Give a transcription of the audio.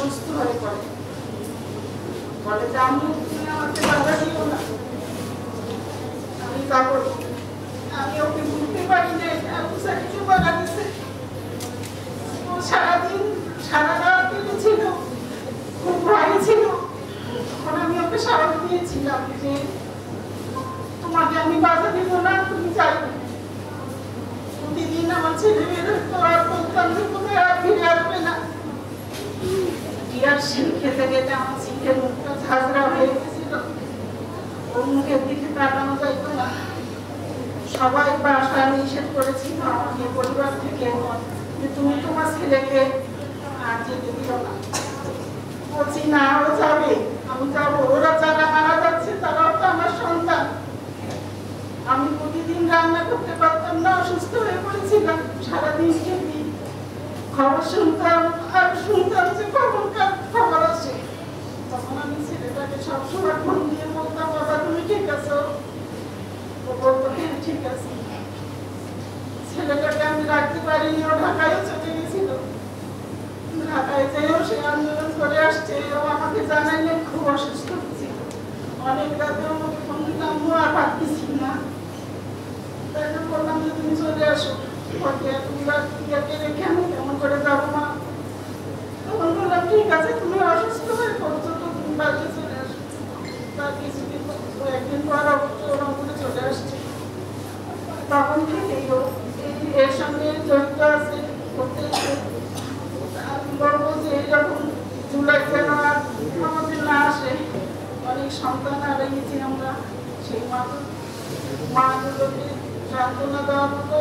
অসুস্থ হয়ে পড়ে, বলে যে আমি তুমি আমাকে বাধা দিও না, আমি যাবো। আমি ওকে বুঝতে পারি না আবু সাইদকে বাধা দিছে। ও সারাদিন সারা রাত কেঁদেছিল, খুব ভয় ছিল। তখন আমি ওকে সাহস দিয়েছিলাম যে তোমাকে আমি বাধা দিব না, তুমি যাই। প্রতিদিন আমার ছেলে বের হতো আর বলতাম যে কোথায় আর ফিরে আসবে না। কেরোসিন খেতে খেতে আমার ছেলের মুখটা ঝাঁঝরা হয়ে গেছিল, ওর মুখের দিকে তাকানো যাইতো না। সবাই বাসায় নিষেধ করেছিল আমাকে পরিবার থেকে যে তুমি তোমার ছেলেকে আর যেতে দিও না। বলছি না, ও যাবে, আমি যাবো। ওরা যারা মারা যাচ্ছে তারাও তো আমার সন্তান। আমি প্রতিদিন রান্না করতে পারতাম না, অসুস্থ হয়ে পড়েছিলাম। সারাদিন খেতে খবর শুনতাম আর শুনতাম যে খবর আসে। তখন আমি ছেলেটাকে সবসময় ফোন দিয়ে বলতাম, বাবা তুমি ঠিক আছো? ও বলতো হ্যাঁ ঠিক আছে। ছেলেটাকে আমি রাখতে পারিনি, ও ঢাকায় চলে গেছিল। ঢাকায় যেও সে আন্দোলন করে আসছে। ও আমাকে জানাইলে খুব অসুস্থ হচ্ছিল, অনেক রাতে আমাকে ফোন দিলাম, আর পারতেছি না। তাই বললাম যে তুমি চলে আসো, রেখে আমি কেমন করে যাবো মা। তখন বললাম ঠিক আছে, তুমি অসুস্থ হয়ে পড়ছো তো তুমি বাড়িতে চলে আসো। তার কিছুদিন একদিন পর রংপুরে চলে আসছে। তখন থেকেই ও এর সঙ্গে জড়িত আছে। আমি বলবো যে যখন জুলাই যেন আর আমাদের না আসে, অনেক সন্তান হারিয়েছি আমরা। সেই মাগুলোকে সান্ত্বনা দেওয়ার মতো